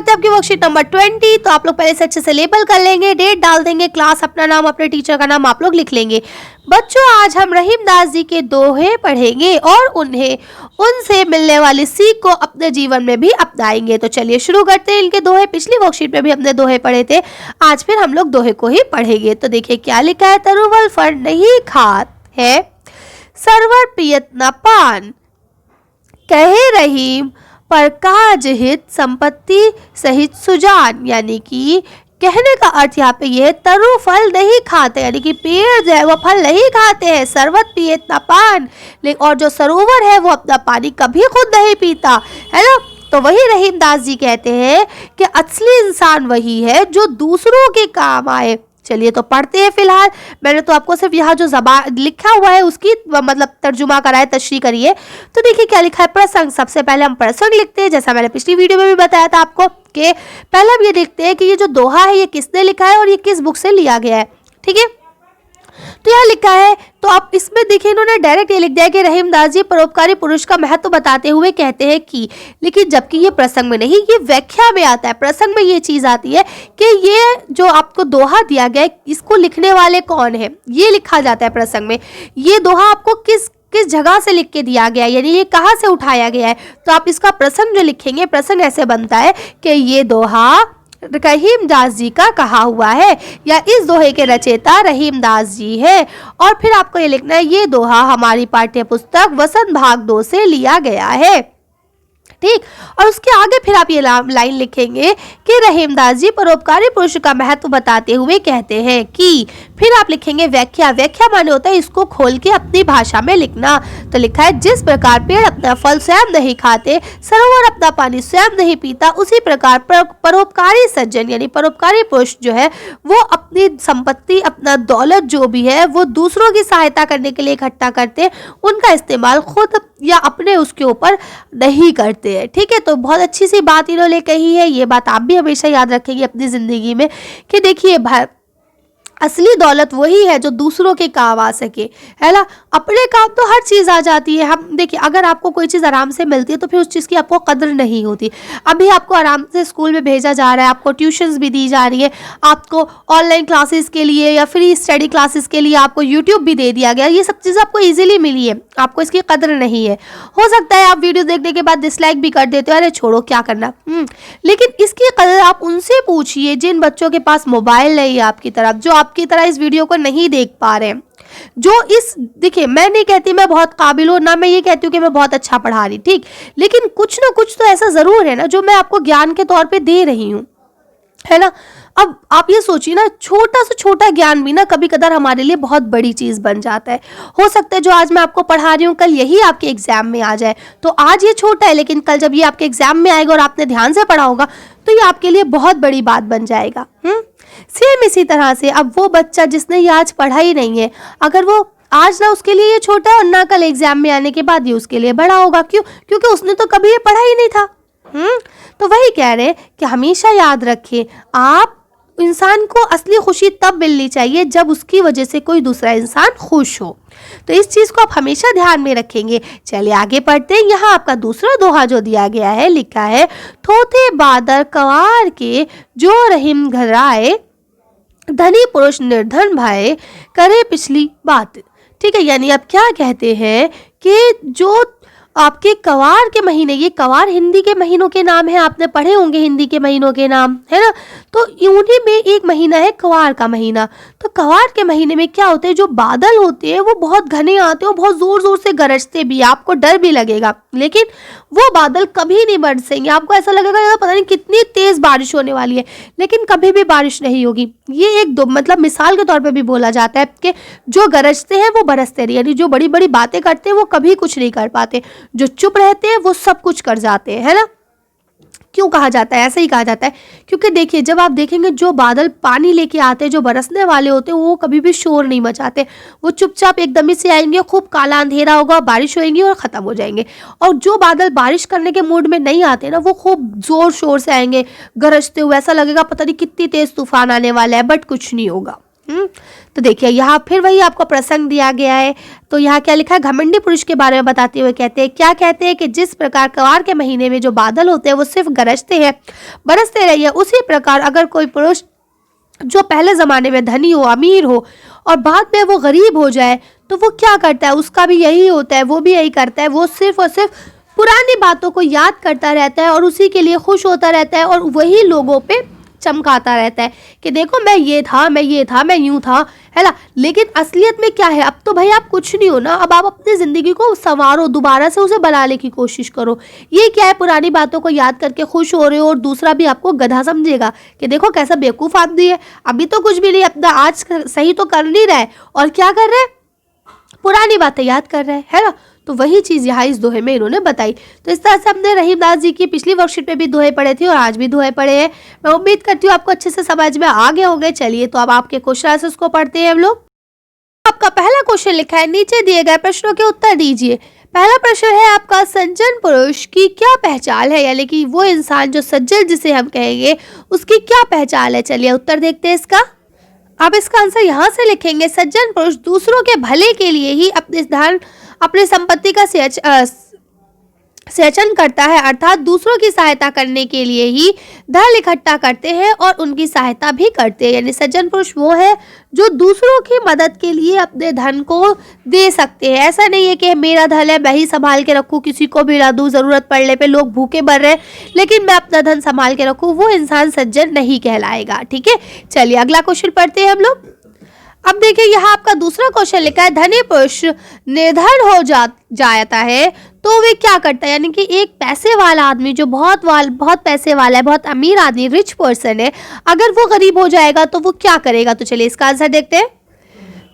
करते हैं आपकी वर्कशीट नंबर 20। तो आप लोग पहले से अच्छे से लेबल कर लेंगे, डेट डाल देंगे, क्लास, अपना नाम, अपने टीचर का नाम आप लोग लिख लेंगे। बच्चों, आज हम रहीम दास जी के दोहे पढ़ेंगे और उन्हें उनसे मिलने वाली सीख को अपने जीवन में भी अपनाएंगे। तो चलिए शुरू करते हैं इनके दोहे। पिछली वर्कशीट में भी हमने दोहे पढ़े थे, आज फिर हम लोग दोहे को ही पढ़ेंगे। तो देखिए क्या लिखा है। तरुवल फल नहीं खात है, सरवर पियत न पान, कहे रहीम पर काज हित, संपत्ति सहित सुजान। यानी कि कहने का अर्थ यहाँ पे ये, तरु फल नहीं खाते, यानी कि पेड़ जो है वो फल नहीं खाते हैं, सरवत पिए न पान, और जो सरोवर है वो अपना पानी कभी खुद नहीं पीता, है ना। तो वही रहीम दास जी कहते हैं कि असली इंसान वही है जो दूसरों के काम आए। चलिए तो पढ़ते हैं। फिलहाल मैंने तो आपको सिर्फ यहाँ जो ज़बान लिखा हुआ है उसकी मतलब तर्जुमा कराए, तशरीह करिए। तो देखिए क्या लिखा है। प्रसंग, सबसे पहले हम प्रसंग लिखते हैं, जैसा मैंने पिछली वीडियो में भी बताया था आपको कि पहले हम ये देखते हैं कि ये जो दोहा है ये किसने लिखा है और ये किस बुक से लिया गया है। ठीक है, तो यहाँ लिखा है, तो आप इसमें देखिए इन्होंने डायरेक्ट ये लिख दिया कि रहीम दास जी परोपकारी पुरुष का महत्व बताते हुए कहते हैं कि, लेकिन जबकि ये प्रसंग में नहीं, ये व्याख्या में आता है। प्रसंग में ये चीज आती है कि ये जो आपको दोहा दिया गया है इसको लिखने वाले कौन है, ये लिखा जाता है प्रसंग में। ये दोहा आपको किस किस जगह से लिख के दिया गया है, यानी ये कहाँ से उठाया गया है। तो आप इसका प्रसंग जो लिखेंगे, प्रसंग ऐसे बनता है कि ये दोहा रहीम दास जी का कहा हुआ है, या इस दोहे के रचयिता रहीम दास जी है। और फिर आपको ये लिखना है, ये दोहा हमारी पाठ्य पुस्तक वसंत भाग 2 से लिया गया है। ठीक, और उसके आगे फिर आप ये लाइन लिखेंगे कि रहीम दास जी परोपकारी पुरुष का महत्व बताते हुए कहते हैं कि, फिर आप लिखेंगे व्याख्या। व्याख्या माने होता है इसको खोल के अपनी भाषा में लिखना। तो लिखा है, जिस प्रकार पेड़ अपना फल स्वयं नहीं खाते, सरोवर अपना पानी स्वयं नहीं पीता, उसी प्रकार परोपकारी सज्जन यानी परोपकारी पुरुष जो है वो अपनी संपत्ति, अपना दौलत जो भी है वो दूसरों की सहायता करने के लिए इकट्ठा करते हैं, उनका इस्तेमाल खुद या अपने उसके ऊपर नहीं करते हैं। ठीक है, तो बहुत अच्छी सी बात इन्होंने कही है। ये बात आप भी हमेशा याद रखेंगे अपनी जिंदगी में कि देखिए असली दौलत वही है जो दूसरों के काम आ सके, है ना। अपने काम तो हर चीज़ आ जाती है। हम देखिए, अगर आपको कोई चीज़ आराम से मिलती है तो फिर उस चीज़ की आपको कदर नहीं होती। अभी आपको आराम से स्कूल में भेजा जा रहा है, आपको ट्यूशन्स भी दी जा रही है, आपको ऑनलाइन क्लासेस के लिए या फ्री स्टडी क्लासेस के लिए आपको यूट्यूब भी दे दिया गया। ये सब चीज़ें आपको ईजिली मिली है, आपको इसकी कदर नहीं है। हो सकता है आप वीडियो देखने के बाद डिसलाइक भी कर देते हो, अरे छोड़ो क्या करना, लेकिन इसकी कदर आप उनसे पूछिए जिन बच्चों के पास मोबाइल नहीं है आपकी तरफ, जो आपकी तरह इस वीडियो को नहीं देख पा रहे हैं, जो इस देखिए, मैं नहीं कहती मैं बहुत काबिल हूं, ना मैं ये कहती हूँ कि मैं बहुत अच्छा पढ़ा रही, ठीक, लेकिन कुछ ना कुछ तो ऐसा जरूर है ना जो मैं आपको ज्ञान के तौर पे दे रही हूँ, है ना। अब आप ये सोचिए ना, छोटा से छोटा ज्ञान भी ना कभी कदार हमारे लिए बहुत बड़ी चीज बन जाता है। हो सकता है जो आज मैं आपको पढ़ा रही हूँ कल यही आपके एग्जाम में आ जाए। तो आज ये छोटा है, लेकिन कल जब ये आपके एग्जाम में आएगा और आपने ध्यान से पढ़ा होगा तो ये आपके लिए बहुत बड़ी बात बन जाएगा। सेम इसी तरह से अब वो बच्चा जिसने ये आज पढ़ा ही नहीं है, अगर वो आज ना उसके लिए ये छोटा है और ना कल एग्जाम में आने के बाद ये उसके लिए बड़ा होगा। क्यों? क्योंकि उसने तो कभी ये पढ़ा ही नहीं था। तो वही कह रहे हैं कि हमेशा याद रखिए, आप इंसान को असली खुशी तब मिलनी चाहिए जब उसकी वजह से कोई दूसरा इंसान खुश हो। तो इस चीज को आप हमेशा ध्यान में रखेंगे। चलिए आगे पढ़ते हैं। यहाँ आपका दूसरा दोहा जो दिया गया है, लिखा है, थोथे बादर कवार के जो रहीम घराए, धनी पुरुष निर्धन भाई करे पिछली बात। ठीक है, यानी आप क्या कहते हैं कि जो आपके कवार के महीने, ये कवार हिंदी के महीनों के नाम है, आपने पढ़े होंगे हिंदी के महीनों के नाम, है ना। तो उन्हीं में एक महीना है कवार का महीना। तो कवार के महीने में क्या होते हैं, जो बादल होते हैं वो बहुत घने आते हैं, बहुत जोर जोर से गरजते भी, आपको डर भी लगेगा, लेकिन वो बादल कभी नहीं बरसेंगे। आपको ऐसा लगेगा यार पता नहीं कितनी तेज बारिश होने वाली है, लेकिन कभी भी बारिश नहीं होगी। ये एक दो मतलब मिसाल के तौर पे भी बोला जाता है कि जो गरजते हैं वो बरसते रहे, यानी जो बड़ी बड़ी बातें करते हैं वो कभी कुछ नहीं कर पाते, जो चुप रहते हैं वो सब कुछ कर जाते हैं, है ना। क्यों कहा जाता है, ऐसे ही कहा जाता है क्योंकि देखिए, जब आप देखेंगे जो बादल पानी लेके आते हैं, जो बरसने वाले होते हैं, वो कभी भी शोर नहीं मचाते, वो चुपचाप एकदम ही से आएंगे, खूब काला अंधेरा होगा, बारिश होएगी और खत्म हो जाएंगे। और जो बादल बारिश करने के मूड में नहीं आते ना, वो खूब जोर शोर से आएंगे गरजते हुए, ऐसा लगेगा पता नहीं कितनी तेज तूफान आने वाला है, बट कुछ नहीं होगा। तो देखिए यहाँ फिर वही आपको प्रसंग दिया गया है। तो यहाँ क्या लिखा है, घमंडी पुरुष के बारे में बताते हुए कहते हैं, क्या कहते हैं कि जिस प्रकार कवार के महीने में जो बादल होते हैं वो सिर्फ गरजते हैं, बरसते रहिए, उसी प्रकार अगर कोई पुरुष जो पहले ज़माने में धनी हो, अमीर हो और बाद में वो गरीब हो जाए तो वो क्या करता है, उसका भी यही होता है, वो भी यही करता है, वो सिर्फ और सिर्फ पुरानी बातों को याद करता रहता है और उसी के लिए खुश होता रहता है और वही लोगों पे चमकाता रहता है कि देखो मैं ये था, मैं यूं था, है ना। लेकिन असलियत में क्या है, अब तो भाई आप कुछ नहीं हो ना, अब आप अपनी ज़िंदगी को संवारो, दोबारा से उसे बनाने की कोशिश करो। ये क्या है, पुरानी बातों को याद करके खुश हो रहे हो और दूसरा भी आपको गधा समझेगा कि देखो कैसा बेवकूफ़ आदमी है, अभी तो कुछ भी नहीं, अपना आज सही तो कर नहीं रहा है और क्या कर रहे हैं, पुरानी बातें याद कर रहे हैं, है ना। तो वही चीज़ यहाँ इस दोहे में इन्होंने बताई। तो इस तरह से हमने रहीमदास जी की पिछली वर्कशीट में भी दोहे पढ़े थे और आज भी दोहे पढ़े हैं। मैं उम्मीद करती हूँ आपको अच्छे से समझ में आ गए होंगे। चलिए तो अब आपके क्वेश्चन आंसर्स को पढ़ते हैं हम लोग। आपका पहला क्वेश्चन लिखा है, नीचे दिए गए प्रश्नों के उत्तर दीजिए। पहला प्रश्न है आपका, सज्जन पुरुष की क्या पहचान है, यानी कि वो इंसान जो सज्जन जिसे हम कहेंगे उसकी क्या पहचान है। चलिए उत्तर देखते हैं इसका। आप इसका आंसर यहाँ से लिखेंगे, सज्जन पुरुष दूसरों के भले के लिए ही अपने धन, अपनी संपत्ति का सेचन करता है, अर्थात दूसरों की सहायता करने के लिए ही धन इकट्ठा करते हैं और उनकी सहायता भी करते हैं। यानी सज्जन पुरुष वो है जो दूसरों की मदद के लिए अपने धन को दे सकते हैं। ऐसा नहीं है कि मेरा धन है मैं ही संभाल के रखूँ, किसी को भी ना दूँ, ज़रूरत पड़ने पे लोग भूखे मर रहे हैं लेकिन मैं अपना धन संभाल के रखूँ, वो इंसान सज्जन नहीं कहलाएगा। ठीक है, चलिए अगला क्वेश्चन पढ़ते हैं हम लोग। अब देखिए यहाँ आपका दूसरा क्वेश्चन लिखा है, धनी पुरुष निर्धन हो जाता है तो वे क्या करता है, यानी कि एक पैसे वाला आदमी जो बहुत पैसे वाला है, बहुत अमीर आदमी, रिच पर्सन है, अगर वो गरीब हो जाएगा तो वो क्या करेगा। तो चलिए इसका आंसर देखते हैं।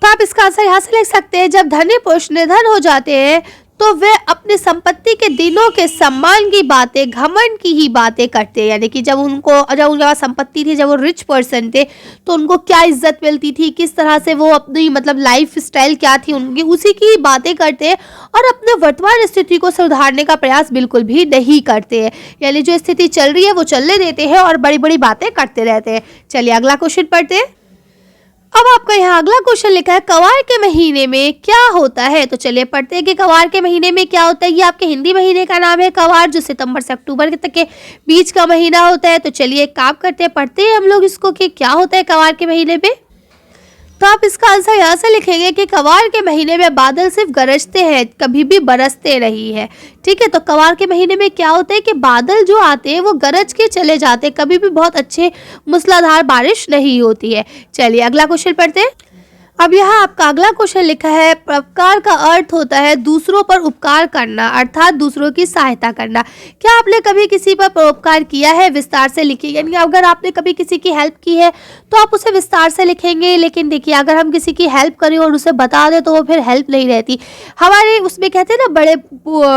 तो आप इसका आंसर यहाँ से लिख सकते हैं, जब धनी पुरुष निर्धन हो जाते हैं तो वे अपनी संपत्ति के दिनों के सम्मान की बातें, घमंड की ही बातें करते हैं। यानी कि जब उनके पास संपत्ति थी, जब वो रिच पर्सन थे तो उनको क्या इज्जत मिलती थी, किस तरह से वो अपनी मतलब लाइफ स्टाइल क्या थी उनकी, उसी की बातें करते हैं और अपने वर्तमान स्थिति को सुधारने का प्रयास बिल्कुल भी नहीं करते हैं। यानी जो स्थिति चल रही है वो चलने देते हैं और बड़ी बड़ी बातें करते रहते हैं। चलिए अगला क्वेश्चन पढ़ते हैं। अब आपका यहाँ अगला क्वेश्चन लिखा है, कवार के महीने में क्या होता है। तो चलिए पढ़ते हैं कि कवार के महीने में क्या होता है। ये आपके हिंदी महीने का नाम है कवार, जो सितंबर से अक्टूबर तक के बीच का महीना होता है। तो चलिए एक काम करते हैं, पढ़ते हैं हम लोग इसको कि क्या होता है कवार के महीने में। तो आप इसका आंसर यहाँ से लिखेंगे कि कवार के महीने में बादल सिर्फ गरजते हैं, कभी भी बरसते नहीं है। ठीक है, तो कवार के महीने में क्या होता है कि बादल जो आते हैं वो गरज के चले जाते हैं, कभी भी बहुत अच्छे मूसलाधार बारिश नहीं होती है। चलिए अगला क्वेश्चन पढ़ते हैं। अब यहाँ आपका अगला क्वेश्चन लिखा है, परोपकार का अर्थ होता है दूसरों पर उपकार करना, अर्थात दूसरों की सहायता करना। क्या आपने कभी किसी पर परोपकार किया है, विस्तार से लिखिए। यानी अगर आपने कभी किसी की हेल्प की है तो आप उसे विस्तार से लिखेंगे। लेकिन देखिए अगर हम किसी की हेल्प करें और उसे बता दें तो वो फिर हेल्प नहीं रहती। हमारे उसमें कहते हैं ना,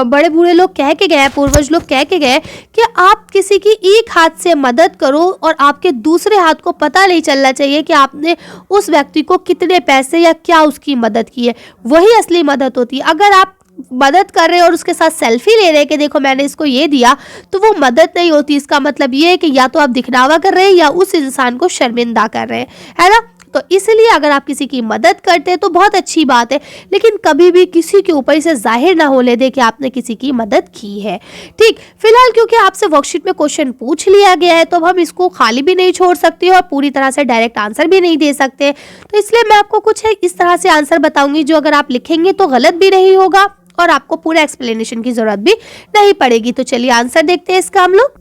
बड़े बूढ़े लोग कह के गए, पूर्वज लोग कह के गए कि आप किसी की एक हाथ से मदद करो और आपके दूसरे हाथ को पता नहीं चलना चाहिए कि आपने उस व्यक्ति को कितने पैसे या क्या उसकी मदद की है, वही असली मदद होती है। अगर आप मदद कर रहे हैं और उसके साथ सेल्फी ले रहे हैं कि देखो मैंने इसको ये दिया, तो वो मदद नहीं होती। इसका मतलब ये है कि या तो आप दिखलावा कर रहे हैं या उस इंसान को शर्मिंदा कर रहे हैं, है ना। तो इसलिए अगर आप किसी की मदद करते हैं तो बहुत अच्छी बात है, लेकिन कभी भी किसी के ऊपर इसे जाहिर ना होने दे कि आपने किसी की मदद की है। ठीक, फिलहाल क्योंकि आपसे वर्कशीट में क्वेश्चन पूछ लिया गया है तो अब हम इसको खाली भी नहीं छोड़ सकते और पूरी तरह से डायरेक्ट आंसर भी नहीं दे सकते। तो इसलिए मैं आपको कुछ इस तरह से आंसर बताऊंगी जो अगर आप लिखेंगे तो गलत भी नहीं होगा और आपको पूरा एक्सप्लेनेशन की जरूरत भी नहीं पड़ेगी। तो चलिए आंसर देखते हैं इसका हम लोग।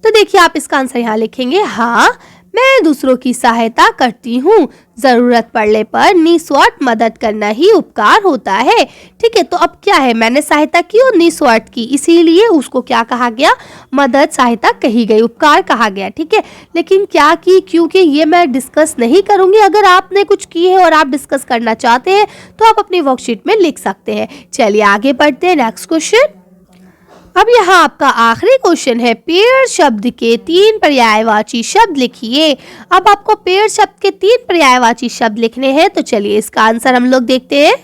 तो देखिए आप इसका आंसर यहाँ लिखेंगे, हाँ मैं दूसरों की सहायता करती हूँ, जरूरत पड़ने पर निस्वार्थ मदद करना ही उपकार होता है। ठीक है, तो अब क्या है, मैंने सहायता की और निस्वार्थ की, इसीलिए उसको क्या कहा गया, मदद सहायता कही गई, उपकार कहा गया। ठीक है, लेकिन क्या की, क्योंकि ये मैं डिस्कस नहीं करूंगी। अगर आपने कुछ की है और आप डिस्कस करना चाहते हैं तो आप अपनी वर्कशीट में लिख सकते हैं। चलिए आगे बढ़ते हैं, नेक्स्ट क्वेश्चन। अब यहाँ आपका आखिरी क्वेश्चन है, पेड़ शब्द के 3 पर्यायवाची शब्द लिखिए। अब आपको पेड़ शब्द के 3 पर्यायवाची शब्द लिखने हैं। तो चलिए इसका आंसर हम लोग देखते हैं।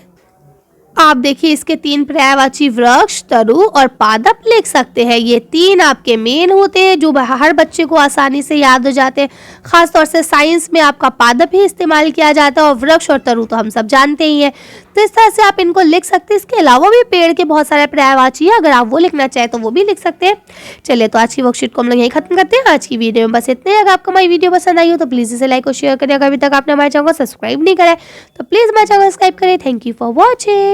आप देखिए इसके 3 पर्यायवाची वृक्ष, तरु और पादप लिख सकते हैं। ये 3 आपके मेन होते हैं जो हर बच्चे को आसानी से याद हो जाते हैं। खास तौर से साइंस में आपका पादप ही इस्तेमाल किया जाता है और वृक्ष और तरु तो हम सब जानते ही हैं। तो इस तरह से आप इनको लिख सकते हैं। इसके अलावा भी पेड़ के बहुत सारे पर्यायवाची है, अगर आप वो लिखना चाहें तो वो भी लिख सकते हैं। चलिए तो आज की वर्कशीट को हम लोग यहीं खत्म करते हैं। आज की वीडियो में बस इतने ही। अगर आपको हमारी वीडियो पसंद आई हो तो प्लीज़ इसे लाइक और शेयर करें। अगर अभी तक आपने हमारे चैनल को सब्सक्राइब नहीं करा है तो प्लीज़ हमारे चैनल को सब्सक्राइब करें। Thank you for watching.